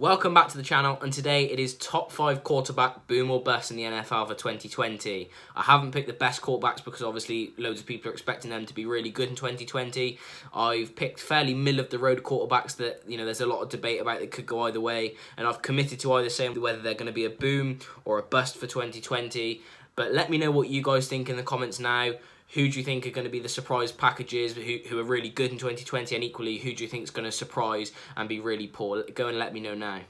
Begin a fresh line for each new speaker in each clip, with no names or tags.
Welcome back to the channel, and today it is top 5 quarterback boom or bust in the NFL for 2020. I haven't picked the best quarterbacks because obviously loads of people are expecting them to be really good in 2020. I've picked fairly middle of the road quarterbacks that, there's a lot of debate about that could go either way, and I've committed to either saying whether they're going to be a boom or a bust for 2020. But let me know what you guys think in the comments now. Who do you think are going to be the surprise packages who are really good in 2020, and equally, who do you think is going to surprise and be really poor? Go and let me know now.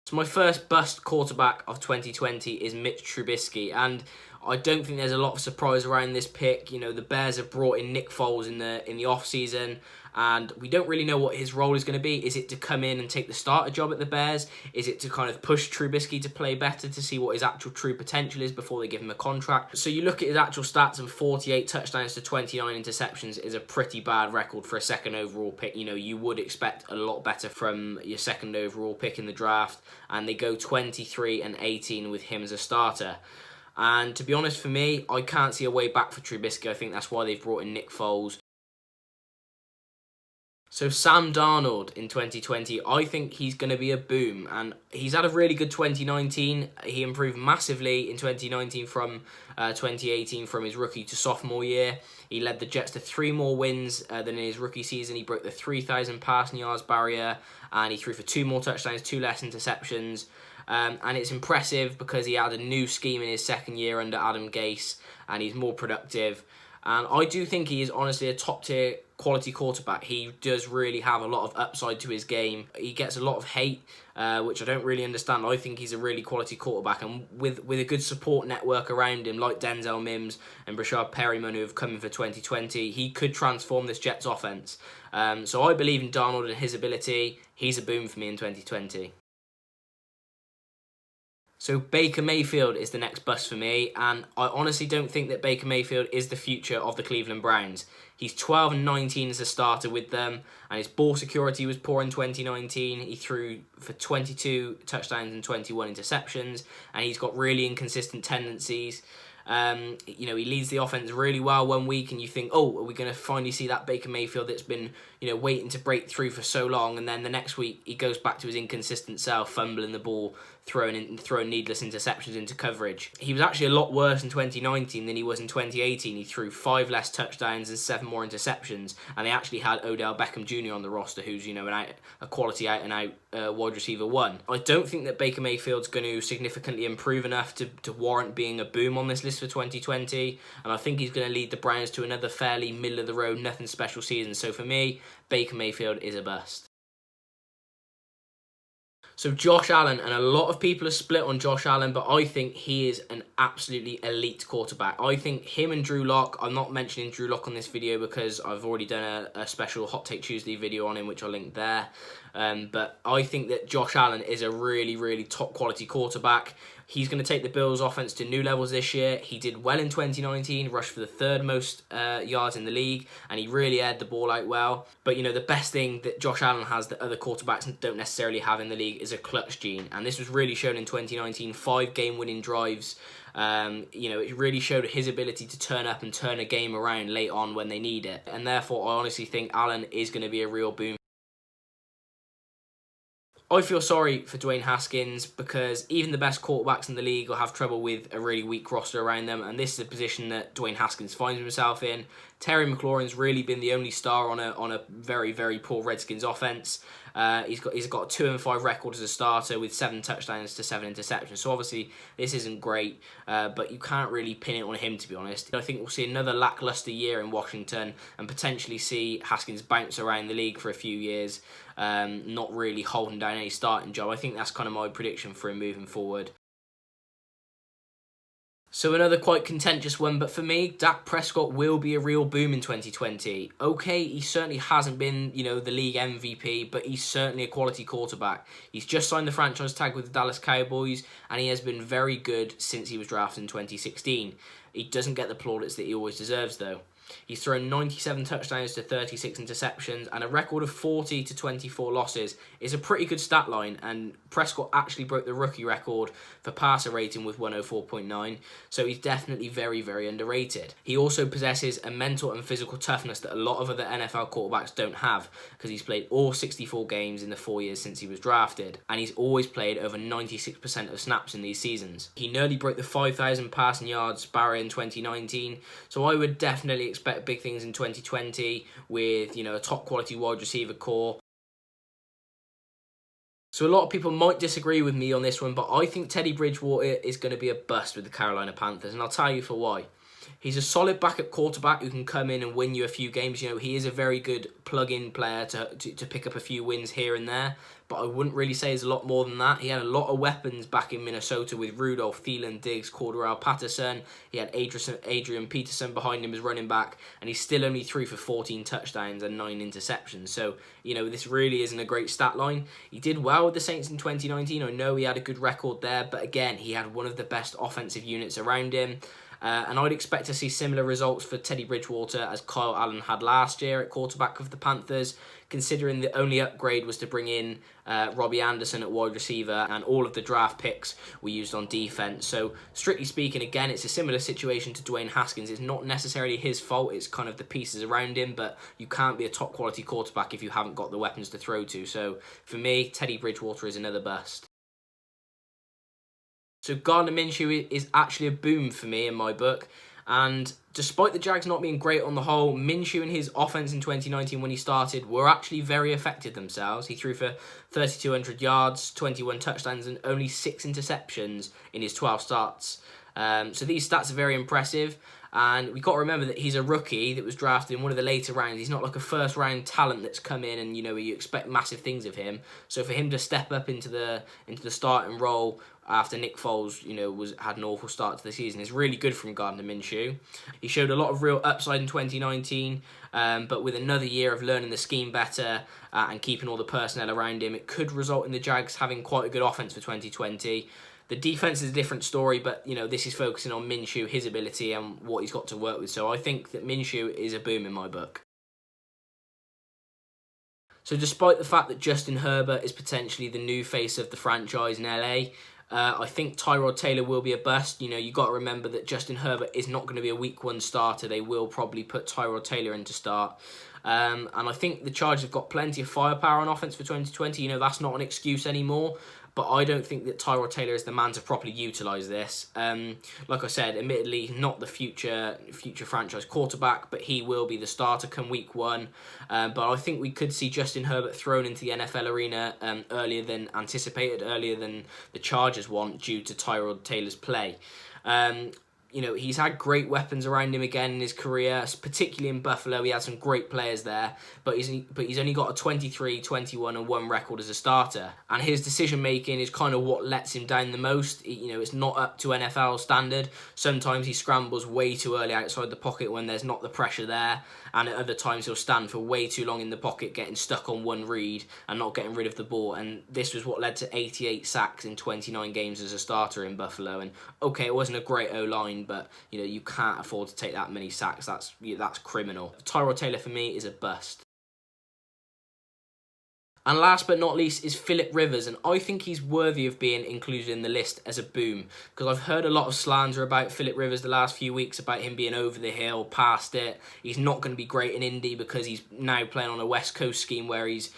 So my first bust quarterback of 2020 is Mitch Trubisky, and I don't think there's a lot of surprise around this pick. The Bears have brought in Nick Foles in the off-season, and we don't really know what his role is going to be. Is it to come in and take the starter job at the Bears? Is it to kind of push Trubisky to play better to see what his actual true potential is before they give him a contract? So you look at his actual stats, and 48 touchdowns to 29 interceptions is a pretty bad record for a second overall pick. You would expect a lot better from your second overall pick in the draft, and they go 23-18 with him as a starter. And to be honest, for me, I can't see a way back for Trubisky. I think that's why they've brought in Nick Foles. So Sam Darnold in 2020, I think he's going to be a boom. And he's had a really good 2019. He improved massively in 2019 from 2018 from his rookie to sophomore year. He led the Jets to 3 more wins than in his rookie season. He broke the 3,000 passing yards barrier, and he threw for 2 more touchdowns, 2 less interceptions. And it's impressive because he had a new scheme in his second year under Adam Gase, and he's more productive. And I do think he is honestly a top-tier quality quarterback. He does really have a lot of upside to his game. He gets a lot of hate, which I don't really understand. I think he's a really quality quarterback, and with a good support network around him, like Denzel Mims and Brashard Perryman, who have come in for 2020, he could transform this Jets offense. So I believe in Darnold and his ability. He's a boom for me in 2020. So Baker Mayfield is the next bust for me, and I honestly don't think that Baker Mayfield is the future of the Cleveland Browns. He's 12-19 as a starter with them, and his ball security was poor in 2019. He threw for 22 touchdowns and 21 interceptions, and he's got really inconsistent tendencies. He leads the offense really well one week, and you think, oh, are we going to finally see that Baker Mayfield that's been, waiting to break through for so long? And then the next week, he goes back to his inconsistent self, fumbling the ball, throwing needless interceptions into coverage. He was actually a lot worse in 2019 than he was in 2018. He threw 5 less touchdowns and 7 more interceptions, and they actually had Odell Beckham Jr. on the roster, who's a quality out-and-out wide receiver 1. I don't think that Baker Mayfield's going to significantly improve enough to warrant being a boom on this list for 2020, and I think he's going to lead the Browns to another fairly middle-of-the-road, nothing special season. So for me, Baker Mayfield is a bust. So Josh Allen, and a lot of people are split on Josh Allen, but I think he is an absolutely elite quarterback. I think him and Drew Lock, I'm not mentioning Drew Lock on this video because I've already done a special Hot Take Tuesday video on him, which I'll link there. But I think that Josh Allen is a really, really top quality quarterback. He's going to take the Bills' offense to new levels this year. He did well in 2019, rushed for the 3rd most yards in the league, and he really aired the ball out well. But, the best thing that Josh Allen has that other quarterbacks don't necessarily have in the league is a clutch gene. And this was really shown in 2019, 5 game-winning drives. It really showed his ability to turn up and turn a game around late on when they need it. And therefore, I honestly think Allen is going to be a real boom. I feel sorry for Dwayne Haskins because even the best quarterbacks in the league will have trouble with a really weak roster around them, and this is a position that Dwayne Haskins finds himself in. Terry McLaurin's really been the only star on a very, very poor Redskins offense. He's got a 2-5 record as a starter with 7 touchdowns to 7 interceptions. So obviously this isn't great, but you can't really pin it on him, to be honest. I think we'll see another lackluster year in Washington and potentially see Haskins bounce around the league for a few years, not really holding down any starting job. I think that's kind of my prediction for him moving forward. So another quite contentious one, but for me, Dak Prescott will be a real boom in 2020. Okay, he certainly hasn't been, the league MVP, but he's certainly a quality quarterback. He's just signed the franchise tag with the Dallas Cowboys, and he has been very good since he was drafted in 2016. He doesn't get the plaudits that he always deserves, though. He's thrown 97 touchdowns to 36 interceptions, and a record of 40 to 24 losses is a pretty good stat line, and Prescott actually broke the rookie record for passer rating with 104.9, so he's definitely very, very underrated. He also possesses a mental and physical toughness that a lot of other NFL quarterbacks don't have, because he's played all 64 games in the 4 years since he was drafted, and he's always played over 96% of snaps in these seasons. He nearly broke the 5,000 passing yards barrier in 2019, so I would definitely expect big things in 2020 with, a top quality wide receiver core. So a lot of people might disagree with me on this one, but I think Teddy Bridgewater is going to be a bust with the Carolina Panthers, and I'll tell you for why. He's a solid backup quarterback who can come in and win you a few games. He is a very good plug-in player to pick up a few wins here and there, but I wouldn't really say he's a lot more than that. He had a lot of weapons back in Minnesota with Rudolph, Thielen, Diggs, Cordarrelle Patterson. He had Adrian Peterson behind him as running back, and he still only threw for 14 touchdowns and 9 interceptions. So, this really isn't a great stat line. He did well with the Saints in 2019. I know he had a good record there, but again, he had one of the best offensive units around him. And I'd expect to see similar results for Teddy Bridgewater as Kyle Allen had last year at quarterback of the Panthers, considering the only upgrade was to bring in Robbie Anderson at wide receiver, and all of the draft picks were used on defense. So strictly speaking, again, it's a similar situation to Dwayne Haskins. It's not necessarily his fault, it's kind of the pieces around him, but you can't be a top quality quarterback if you haven't got the weapons to throw to. So for me, Teddy Bridgewater is another bust. So Gardner Minshew is actually a boom for me in my book. And despite the Jags not being great on the whole, Minshew and his offense in 2019 when he started were actually very effective themselves. He threw for 3,200 yards, 21 touchdowns, and only 6 interceptions in his 12 starts. So these stats are very impressive. And we've got to remember that he's a rookie that was drafted in one of the later rounds. He's not like a first-round talent that's come in and, you expect massive things of him. So for him to step up into the starting role after Nick Foles, had an awful start to the season is really good from Gardner Minshew. He showed a lot of real upside in 2019, but with another year of learning the scheme better and keeping all the personnel around him, it could result in the Jags having quite a good offense for 2020. The defense is a different story, but this is focusing on Minshew, his ability, and what he's got to work with. So I think that Minshew is a boom in my book. So despite the fact that Justin Herbert is potentially the new face of the franchise in LA, I think Tyrod Taylor will be a bust. You got to remember that Justin Herbert is not going to be a week 1 starter. They will probably put Tyrod Taylor in to start. And I think the Chargers have got plenty of firepower on offense for 2020. That's not an excuse anymore. But I don't think that Tyrod Taylor is the man to properly utilise this. Like I said, admittedly, not the future franchise quarterback, but he will be the starter come week 1. But I think we could see Justin Herbert thrown into the NFL arena earlier than anticipated, earlier than the Chargers want due to Tyrod Taylor's play. He's had great weapons around him again in his career, particularly in Buffalo. He had some great players there, but he's only got a 23, 21, and 1 record as a starter. And his decision-making is kind of what lets him down the most. It's not up to NFL standard. Sometimes he scrambles way too early outside the pocket when there's not the pressure there, and at other times he'll stand for way too long in the pocket, getting stuck on one read and not getting rid of the ball. And this was what led to 88 sacks in 29 games as a starter in Buffalo. And okay, it wasn't a great O-line, but you can't afford to take that many sacks. That's criminal. Tyrod Taylor for me is a bust. And last but not least is Philip Rivers, and I think he's worthy of being included in the list as a boom, because I've heard a lot of slander about Philip Rivers the last few weeks about him being over the hill, past it. He's not going to be great in Indy because he's now playing on a West Coast scheme where he's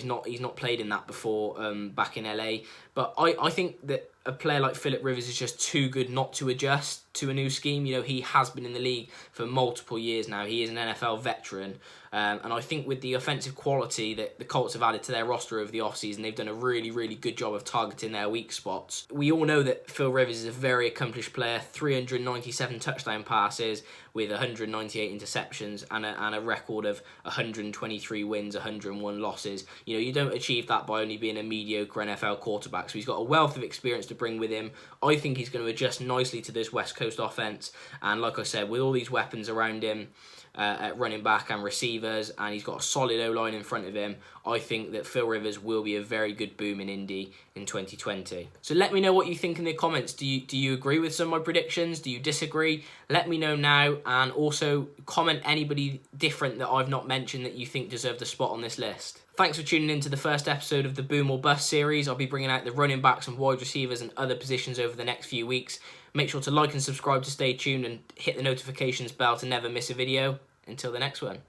not played in that before back in LA. But I think that a player like Philip Rivers is just too good not to adjust to a new scheme. He has been in the league for multiple years now. He is an NFL veteran. And I think with the offensive quality that the Colts have added to their roster over the offseason, they've done a really, really good job of targeting their weak spots. We all know that Phil Rivers is a very accomplished player, 397 touchdown passes with 198 interceptions and a record of 123 wins, 101 losses. You don't achieve that by only being a mediocre NFL quarterback. So he's got a wealth of experience to bring with him. I think he's going to adjust nicely to this West Coast offense. And like I said, with all these weapons around him, at running back and receivers, and he's got a solid O-line in front of him, I think that Phil Rivers will be a very good boom in Indy in 2020. So let me know what you think in the comments. Do you agree with some of my predictions? Do you disagree? Let me know now, and also comment anybody different that I've not mentioned that you think deserved a spot on this list. Thanks for tuning in to the first episode of the Boom or Bust series. I'll be bringing out the running backs and wide receivers and other positions over the next few weeks. Make sure to like and subscribe to stay tuned, and hit the notifications bell to never miss a video. Until the next one.